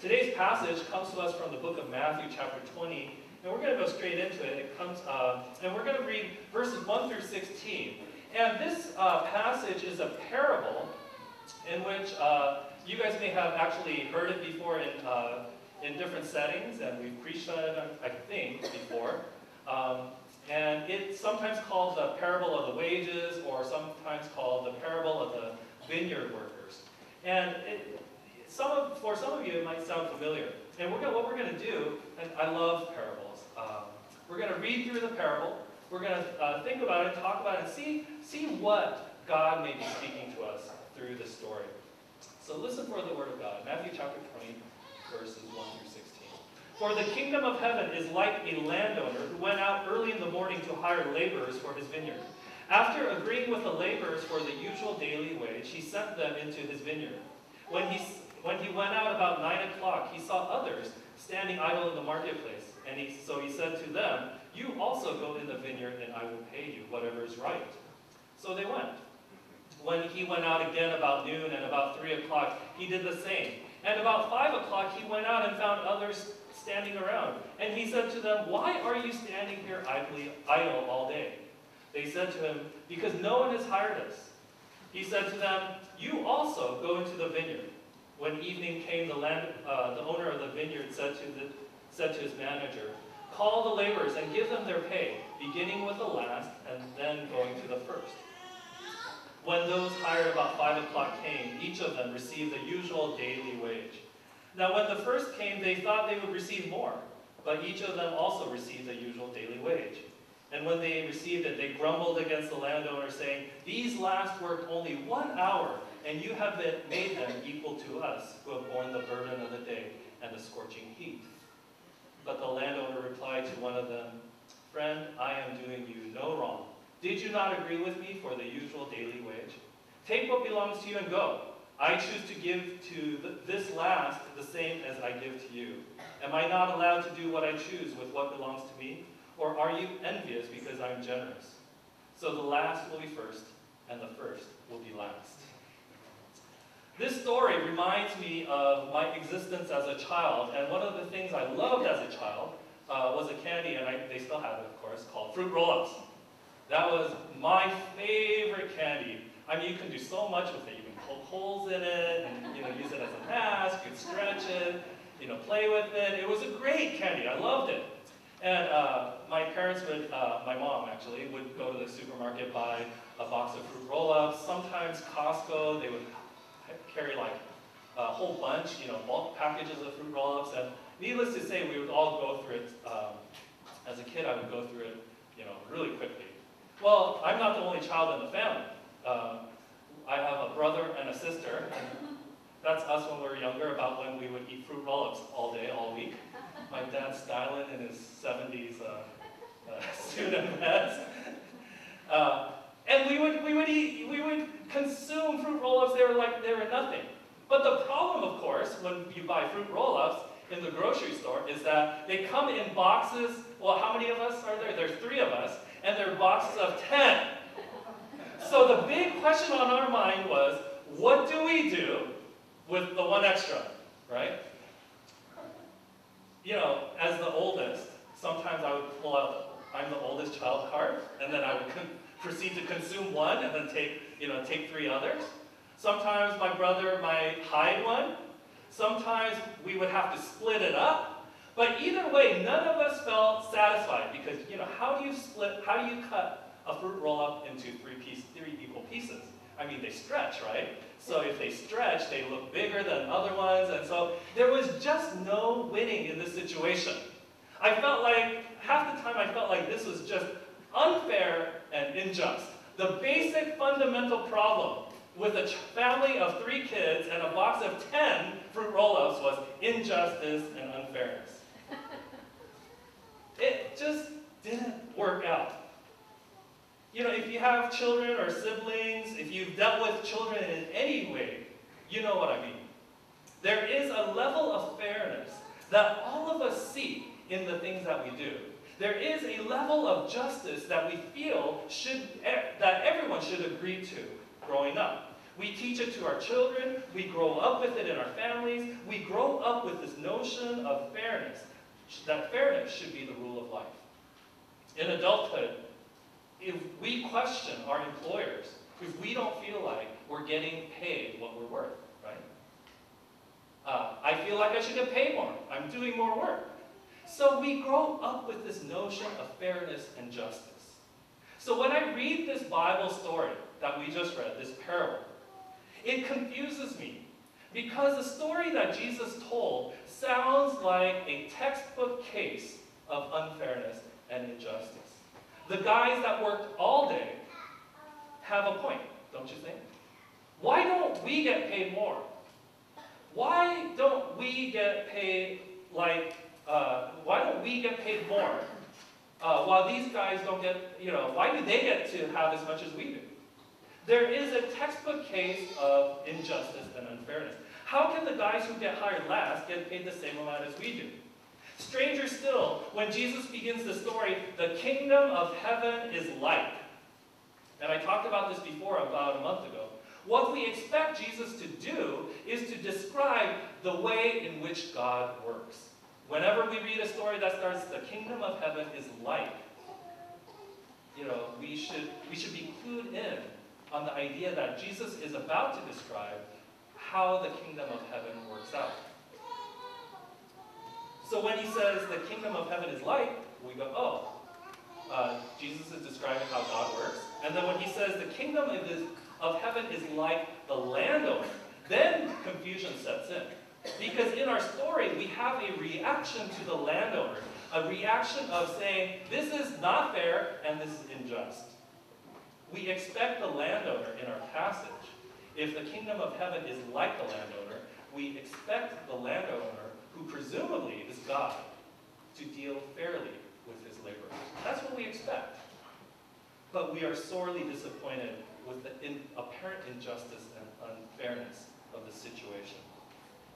Today's passage comes to us from the book of Matthew, chapter 20, and we're going to go straight into it. And we're going to read verses 1 through 16. And this passage is a parable in which you guys may have actually heard it before in different settings, and we've preached on it, I think, before. And it's sometimes called the parable of the wages, or sometimes called the parable of the vineyard workers. And for some of you, it might sound familiar. And what we're going to do, and I love parables. We're going to read through the parable. We're going to think about it, talk about it, and see what God may be speaking to us through this story. So listen for the word of God. Matthew chapter 20, verses 1 through 16. For the kingdom of heaven is like a landowner who went out early in the morning to hire laborers for his vineyard. After agreeing with the laborers for the usual daily wage, he sent them into his vineyard. When he went out about 9 o'clock, he saw others standing idle in the marketplace. So he said to them, "You also go in the vineyard, and I will pay you whatever is right." So they went. When he went out again about noon and about 3 o'clock, he did the same. And about 5 o'clock, he went out and found others standing around. And he said to them, "Why are you standing here idle all day?" They said to him, "Because no one has hired us." He said to them, "You also go into the vineyard." When evening came, the owner of the vineyard said to his manager, "Call the laborers and give them their pay, beginning with the last and then going to the first." When those hired about 5 o'clock came, each of them received the usual daily wage. Now when the first came, they thought they would receive more, but each of them also received the usual daily wage. And when they received it, they grumbled against the landowner, saying, "These last worked only 1 hour, and you have made them equal to us, who have borne the burden of the day and the scorching heat." But the landowner replied to one of them, "Friend, I am doing you no wrong. Did you not agree with me for the usual daily wage? Take what belongs to you and go. I choose to give to this last the same as I give to you. Am I not allowed to do what I choose with what belongs to me? Or are you envious because I am generous?" So the last will be first, and the first will be last. This story reminds me of my existence as a child, and one of the things I loved as a child was a candy, and they still have it, of course, called Fruit Roll-Ups. That was my favorite candy. I mean, you can do so much with it. You can poke holes in it, and use it as a mask. You can stretch it, play with it. It was a great candy. I loved it. And my parents my mom actually, would go to the supermarket, buy a box of Fruit Roll-Ups. Sometimes Costco, they would carry like a whole bunch, bulk packages of Fruit Roll-Ups. And needless to say, we would all go through it. As a kid, I would go through it, really quickly. Well, I'm not the only child in the family. I have a brother and a sister, and that's us when we were younger, about when we would eat Fruit Roll-Ups all day, all week. My dad's styling in his 70s suit and vest. And we would consume Fruit Roll-Ups. They were nothing. But the problem, of course, when you buy Fruit Roll-Ups in the grocery store is that they come in boxes. Well, how many of us are there? There's 3 of us, and they're boxes of 10. So the big question on our mind was, what do we do with the 1 extra, right? As the oldest, sometimes I would pull out I'm the oldest child card, and then I would proceed to consume 1 and then take 3 others. Sometimes my brother might hide 1. Sometimes we would have to split it up. But either way, none of us felt satisfied because, how do you cut a fruit roll-up into 3 equal pieces? I mean, they stretch, right? So if they stretch, they look bigger than other ones, and so there was just no winning in this situation. Half the time I felt like this was just unfair and unjust. The basic fundamental problem with a family of 3 kids and a box of 10 fruit roll-ups was injustice and unfairness. It just didn't work out. If you have children or siblings, if you've dealt with children in any way, you know what I mean. There is a level of fairness that all of us see in the things that we do. There is a level of justice that we feel that everyone should agree to growing up. We teach it to our children. We grow up with it in our families. We grow up with this notion of fairness, that fairness should be the rule of life. In adulthood, if we question our employers, if we don't feel like we're getting paid what we're worth, right? I feel like I should get paid more. I'm doing more work. So we grow up with this notion of fairness and justice. So when I read this Bible story that we just read, this parable, it confuses me because the story that Jesus told sounds like a textbook case of unfairness and injustice. The guys that worked all day have a point, don't you think? Why don't we get paid more? Why don't we get paid why don't we get paid more while these guys don't get, why do they get to have as much as we do? There is a textbook case of injustice and unfairness. How can the guys who get hired last get paid the same amount as we do? Stranger still, when Jesus begins the story, the kingdom of heaven is like. And I talked about this before about a month ago. What we expect Jesus to do is to describe the way in which God works. Whenever we read a story that starts, the kingdom of heaven is like, we should be clued in on the idea that Jesus is about to describe how the kingdom of heaven works out. So when he says the kingdom of heaven is like, we go, Jesus is describing how God works. And then when he says the kingdom of heaven is like the landowner, then confusion sets in. Because in our story, we have a reaction to the landowner, a reaction of saying, this is not fair and this is unjust. We expect the landowner in our passage. If the kingdom of heaven is like the landowner, we expect the landowner, who presumably is God, to deal fairly with his laborers. That's what we expect. But we are sorely disappointed with the apparent injustice and unfairness of the situation.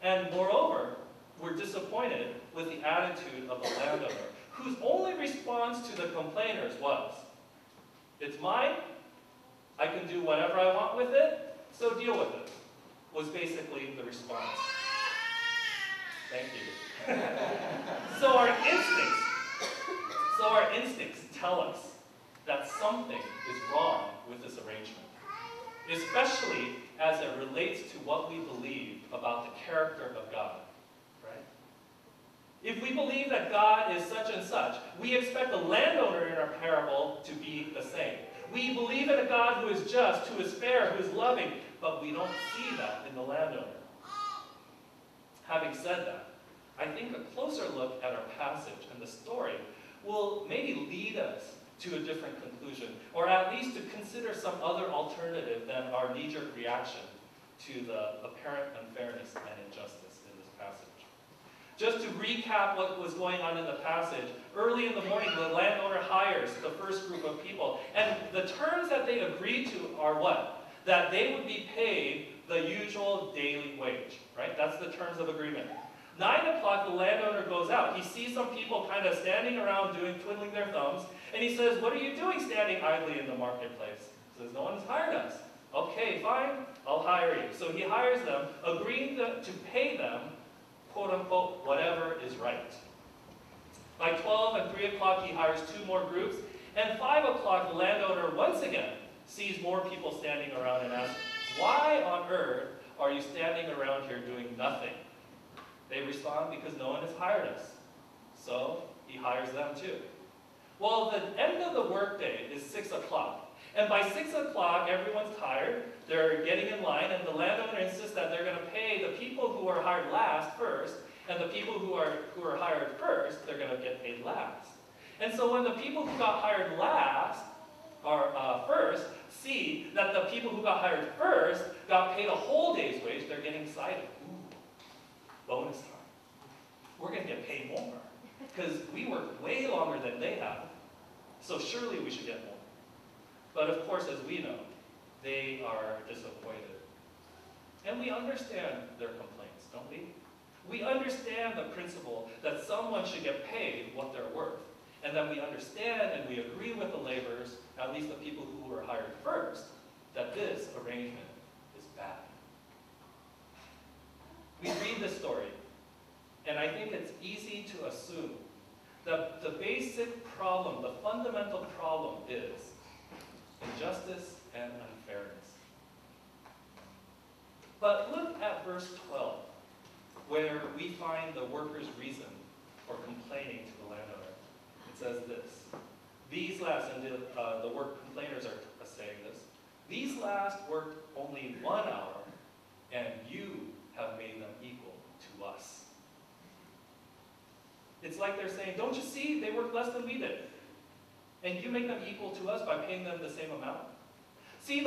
And moreover, we're disappointed with the attitude of the landowner, whose only response to the complainers was, it's mine, I can do whatever I want with it, so deal with it, was basically the response. Thank you. So our instincts tell us that something is wrong with this arrangement, especially as it relates to what we believe about the character of God, right? If we believe that God is such and such, we expect the landowner in our parable to be the same. We believe in a God who is just, who is fair, who is loving, but we don't see that in the landowner. Having said that, I think a closer look at our passage and the story will maybe lead us to a different conclusion, or at least to consider some other alternative than our knee-jerk reaction to the apparent unfairness and injustice in this passage. Just to recap what was going on in the passage, early in the morning, the landowner hires the first group of people, and the terms that they agreed to are what? That they would be paid the usual daily wage, right? That's the terms of agreement. 9 o'clock, the landowner goes out. He sees some people kind of standing around twiddling their thumbs, and he says, what are you doing standing idly in the marketplace? He says, no one's hired us. Okay, fine, I'll hire you. So he hires them, agreeing to pay them, quote unquote, whatever is right. By 12 and 3 o'clock, he hires 2 more groups, and 5 o'clock, the landowner once again sees more people standing around and asks, why on earth are you standing around here doing nothing? They respond, because no one has hired us. So he hires them too. Well, the end of the workday is 6 o'clock. And by 6 o'clock, everyone's tired. They're getting in line, and the landowner insists that they're going to pay the people who are hired last first, and the people who are hired first, they're going to get paid last. And so when the people who got hired last, or first, see that the people who got hired first got paid a whole day's wage, they're getting excited. Ooh, bonus time. We're going to get paid more, because we worked way longer than they have, so surely we should get more. But of course, as we know, they are disappointed. And we understand their complaints, don't we? We understand the principle that someone should get paid what they're worth. And then we understand and we agree with the laborers, at least the people who were hired first, that this arrangement is this story, and I think it's easy to assume that the basic problem, the fundamental problem is injustice and unfairness. But look at verse 12, where we find the worker's reason for complaining to the landowner. It says this, these last, and the work complainers are saying this, these last worked only 1 hour, and you have made them equal to us. It's like they're saying, don't you see, they work less than we did. And you make them equal to us by paying them the same amount. See,